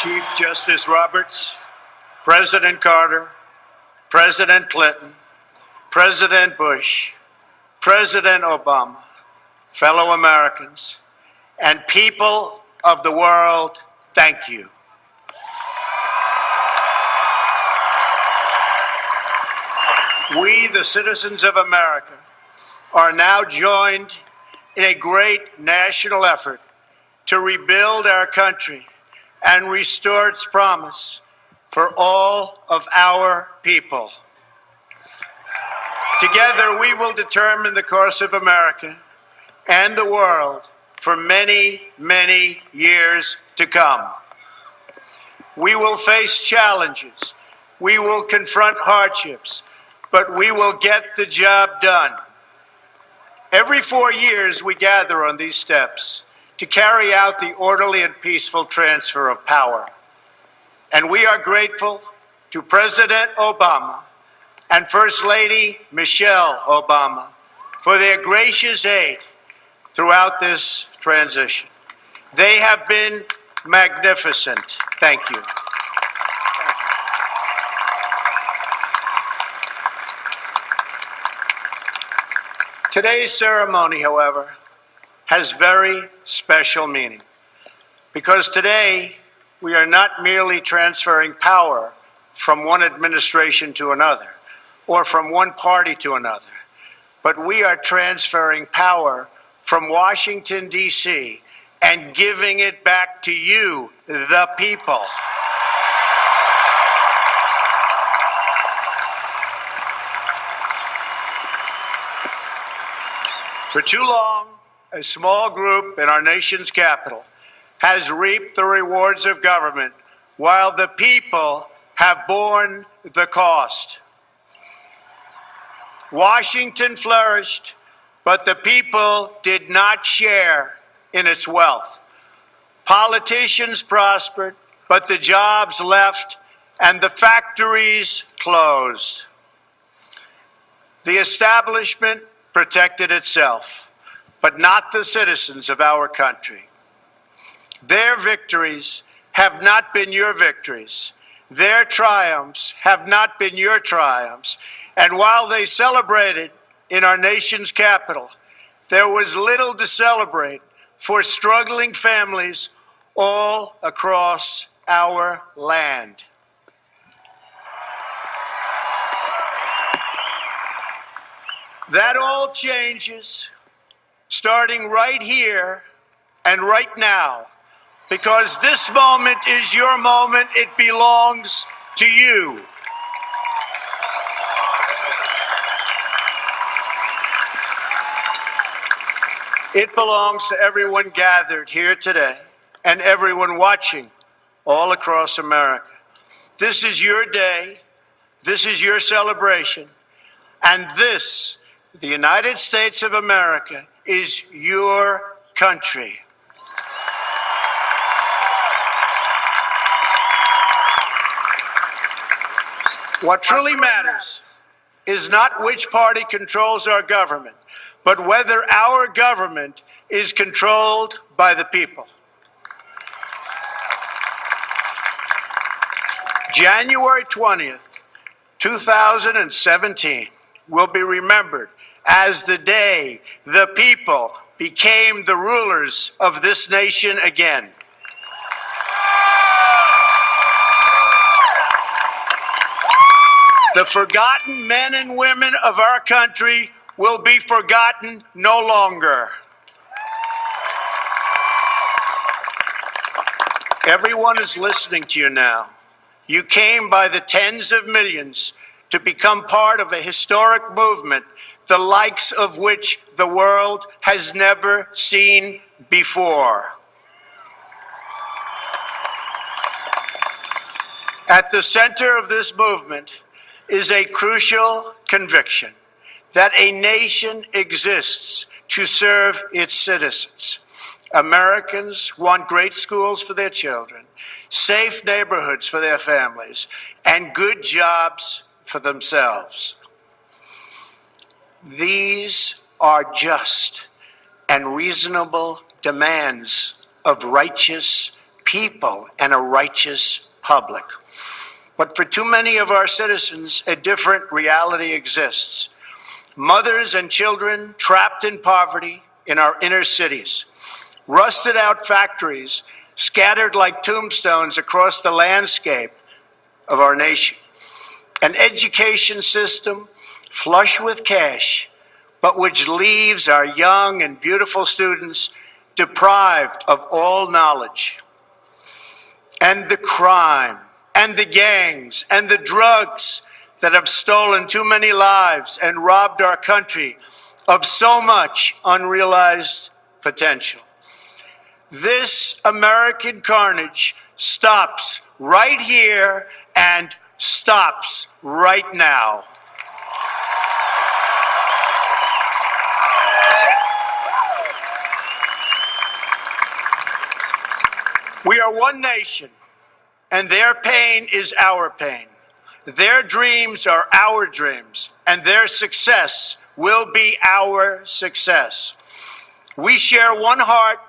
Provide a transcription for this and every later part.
Chief Justice Roberts, President Carter, President Clinton, President Bush, President Obama, fellow Americans, and people of the world, thank you. We, the citizens of America, are now joined in a great national effort to rebuild our country and restore its promise for all of our people. Together, we will determine the course of America and the world for many, many years to come. We will face challenges. We will confront hardships, but we will get the job done. Every 4 years, we gather on these steps to carry out the orderly and peaceful transfer of power. And we are grateful to President Obama and First Lady Michelle Obama for their gracious aid throughout this transition. They have been magnificent. Thank you. Today's ceremony, however, has very special meaning, because today we are not merely transferring power from one administration to another or from one party to another, but we are transferring power from Washington, D.C., and giving it back to you, the people. For too long, a small group in our nation's capital has reaped the rewards of government while the people have borne the cost. Washington flourished, but the people did not share in its wealth. Politicians prospered, but the jobs left and the factories closed. The establishment protected itself, but not the citizens of our country. Their victories have not been your victories. Their triumphs have not been your triumphs. And while they celebrated in our nation's capital, there was little to celebrate for struggling families all across our land. That all changes starting right here and right now, because this moment is your moment. It belongs to you. It belongs to everyone gathered here today and everyone watching all across America. This is your day. This is your celebration. And this, the United States of America, is your country. What truly matters is not which party controls our government, but whether our government is controlled by the people. January 20th, 2017 will be remembered as the day the people became the rulers of this nation again. The forgotten men and women of our country will be forgotten no longer. Everyone is listening to you now. You came by the tens of millions to become part of a historic movement, the likes of which the world has never seen before. At the center of this movement is a crucial conviction that a nation exists to serve its citizens. Americans want great schools for their children, safe neighborhoods for their families, and good jobs for themselves. These are just and reasonable demands of righteous people and a righteous public. But for too many of our citizens, a different reality exists. Mothers and children trapped in poverty in our inner cities, rusted out factories scattered like tombstones across the landscape of our nation, an education system flush with cash, but which leaves our young and beautiful students deprived of all knowledge. And the crime, and the gangs, and the drugs that have stolen too many lives and robbed our country of so much unrealized potential. This American carnage stops right here and stops right now. We are one nation, and their pain is our pain. Their dreams are our dreams, and their success will be our success. We share one heart,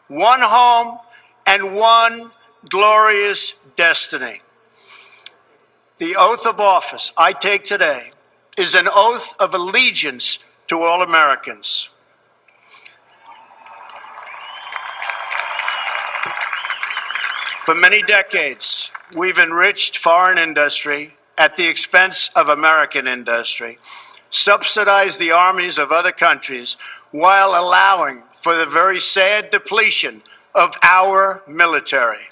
one home, and one glorious destiny. The oath of office I take today is an oath of allegiance to all Americans. For many decades, we've enriched foreign industry at the expense of American industry, subsidized the armies of other countries while allowing for the very sad depletion of our military.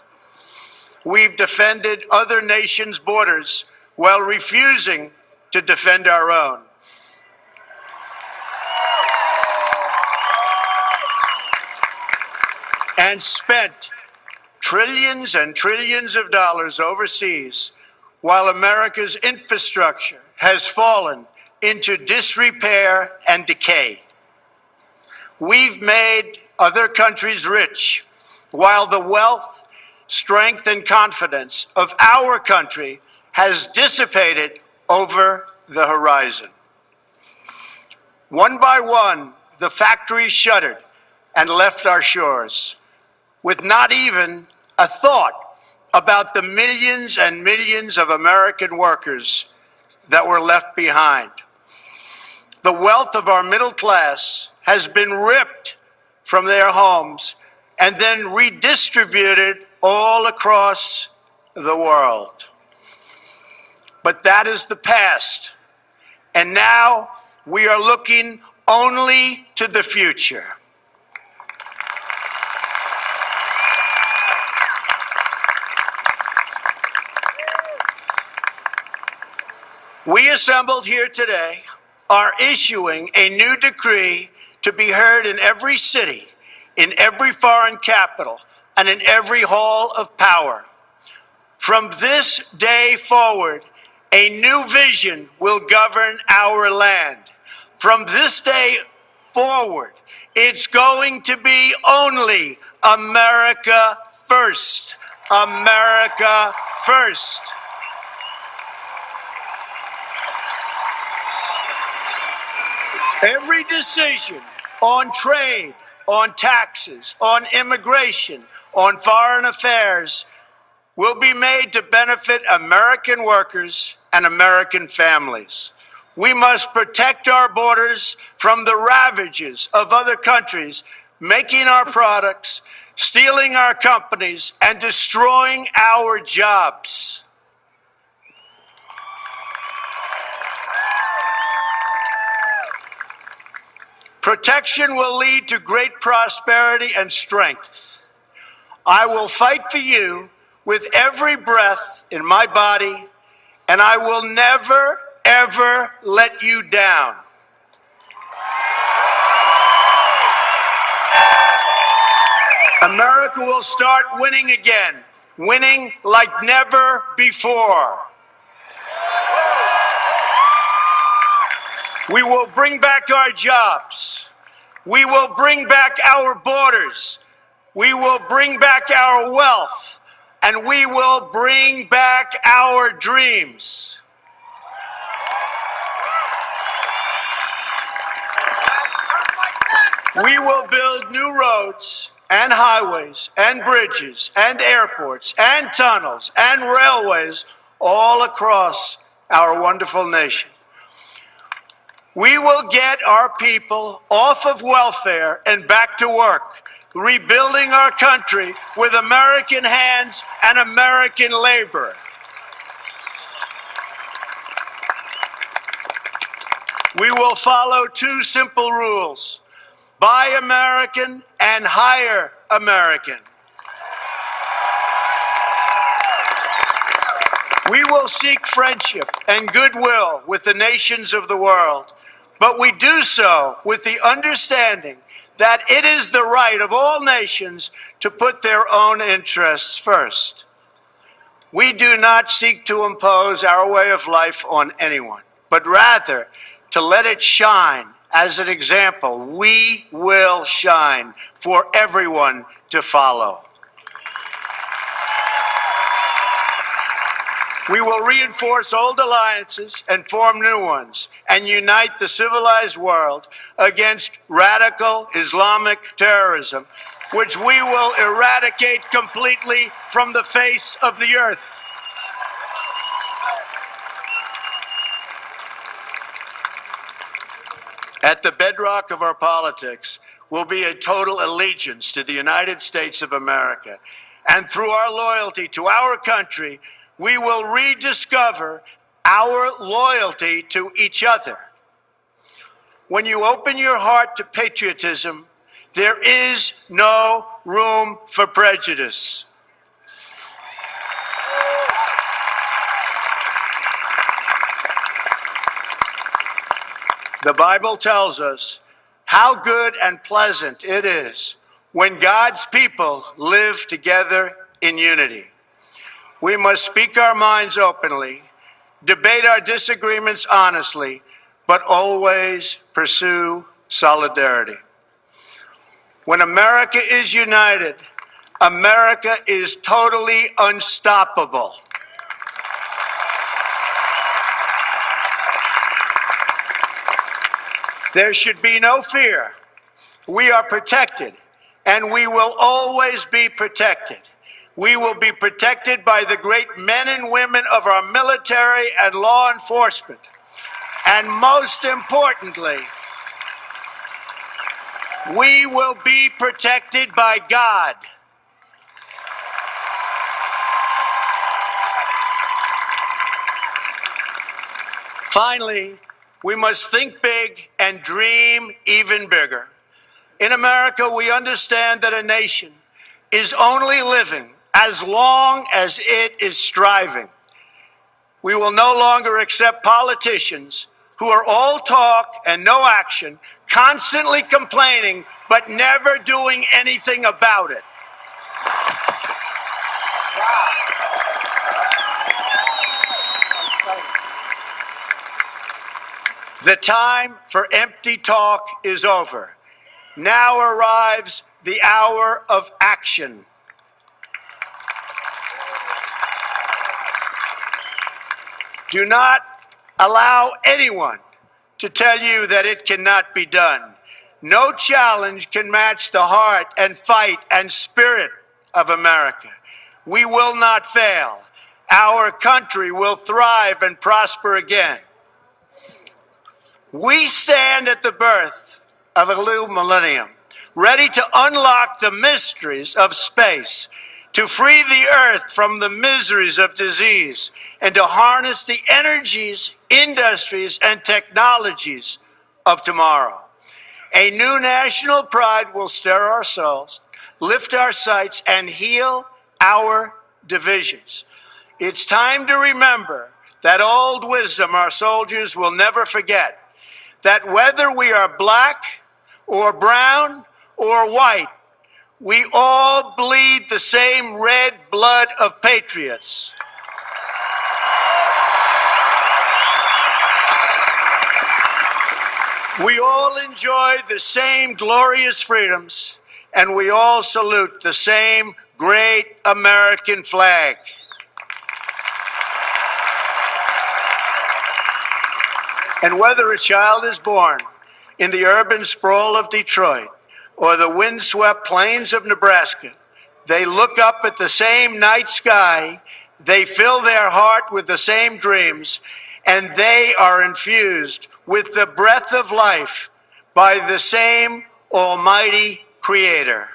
We've defended other nations' borders while refusing to defend our own. And spent trillions and trillions of dollars overseas while America's infrastructure has fallen into disrepair and decay. We've made other countries rich while the wealth, strength, and confidence of our country has dissipated over the horizon. One by one, the factories shuttered and left our shores, with not even a thought about the millions and millions of American workers that were left behind. The wealth of our middle class has been ripped from their homes and then redistributed all across the world. But that is the past, and now we are looking only to the future. We assembled here today are issuing a new decree to be heard in every city, in every foreign capital, and in every hall of power. From this day forward, a new vision will govern our land. From this day forward, it's going to be only America first. America first. Every decision on trade, on taxes, on immigration, on foreign affairs will be made to benefit American workers and American families. We must protect our borders from the ravages of other countries making our products, stealing our companies, and destroying our jobs. Protection will lead to great prosperity and strength. I will fight for you with every breath in my body, and I will never, ever let you down. America will start winning again, winning like never before. We will bring back our jobs. We will bring back our borders. We will bring back our wealth. And we will bring back our dreams. We will build new roads and highways and bridges and airports and tunnels and railways all across our wonderful nation. We will get our people off of welfare and back to work, rebuilding our country with American hands and American labor. We will follow two simple rules: buy American and hire American. We will seek friendship and goodwill with the nations of the world, but we do so with the understanding that it is the right of all nations to put their own interests first. We do not seek to impose our way of life on anyone, but rather to let it shine as an example. We will shine for everyone to follow. We will reinforce old alliances and form new ones and unite the civilized world against radical Islamic terrorism, which we will eradicate completely from the face of the earth. At the bedrock of our politics will be a total allegiance to the United States of America. And through our loyalty to our country, we will rediscover our loyalty to each other. When you open your heart to patriotism, there is no room for prejudice. The Bible tells us how good and pleasant it is when God's people live together in unity. We must speak our minds openly, debate our disagreements honestly, but always pursue solidarity. When America is united, America is totally unstoppable. There should be no fear. We are protected, and we will always be protected. We will be protected by the great men and women of our military and law enforcement. And most importantly, we will be protected by God. Finally, we must think big and dream even bigger. In America, we understand that a nation is only living as long as it is striving. We will no longer accept politicians who are all talk and no action, constantly complaining, but never doing anything about it. The time for empty talk is over. Now arrives the hour of action. Do not allow anyone to tell you that it cannot be done. No challenge can match the heart and fight and spirit of America. We will not fail. Our country will thrive and prosper again. We stand at the birth of a new millennium, ready to unlock the mysteries of space, to free the earth from the miseries of disease, and to harness the energies, industries, and technologies of tomorrow. A new national pride will stir our souls, lift our sights, and heal our divisions. It's time to remember that old wisdom our soldiers will never forget, that whether we are black or brown or white, we all bleed the same red blood of patriots. We all enjoy the same glorious freedoms, and we all salute the same great American flag. And whether a child is born in the urban sprawl of Detroit or the windswept plains of Nebraska. They look up at the same night sky, they fill their heart with the same dreams, and they are infused with the breath of life by the same Almighty Creator.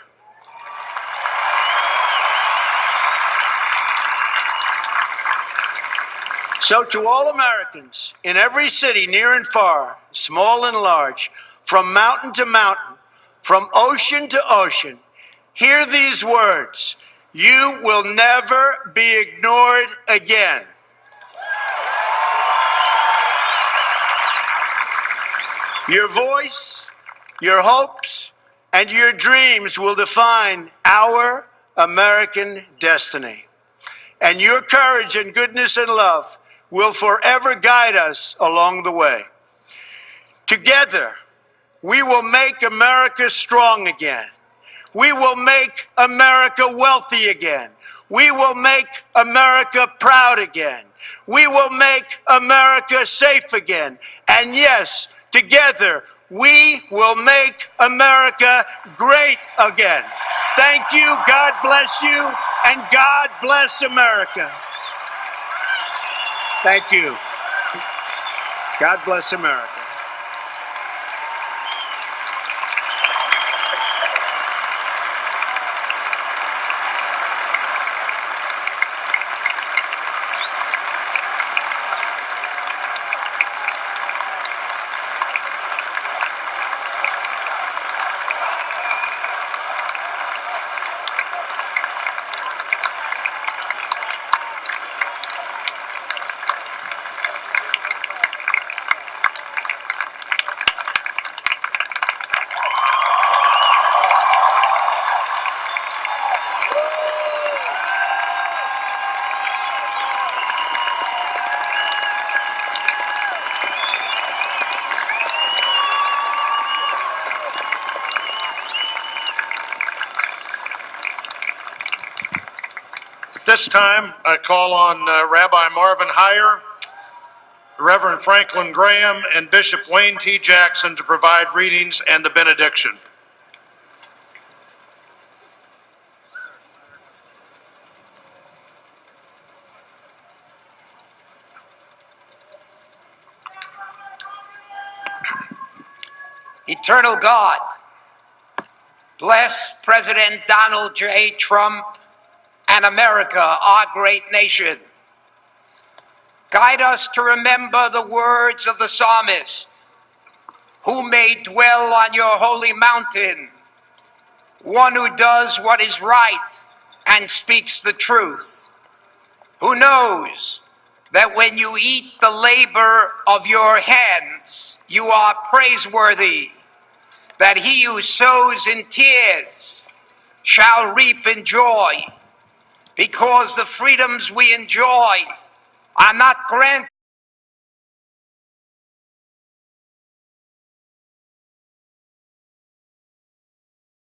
So to all Americans in every city, near and far, small and large, from mountain to mountain, from ocean to ocean, hear these words: you will never be ignored again. Your voice, your hopes, and your dreams will define our American destiny. And your courage and goodness and love will forever guide us along the way. Together, we will make America strong again. We will make America wealthy again. We will make America proud again. We will make America safe again. And yes, together, we will make America great again. Thank you, God bless you, and God bless America. Thank you. God bless America. This time, I call on Rabbi Marvin Heyer, Reverend Franklin Graham, and Bishop Wayne T. Jackson to provide readings and the benediction. Eternal God, bless President Donald J. Trump and America, our great nation. Guide us to remember the words of the psalmist, who may dwell on your holy mountain, one who does what is right and speaks the truth, who knows that when you eat the labor of your hands, you are praiseworthy, that he who sows in tears shall reap in joy, because the freedoms we enjoy are not granted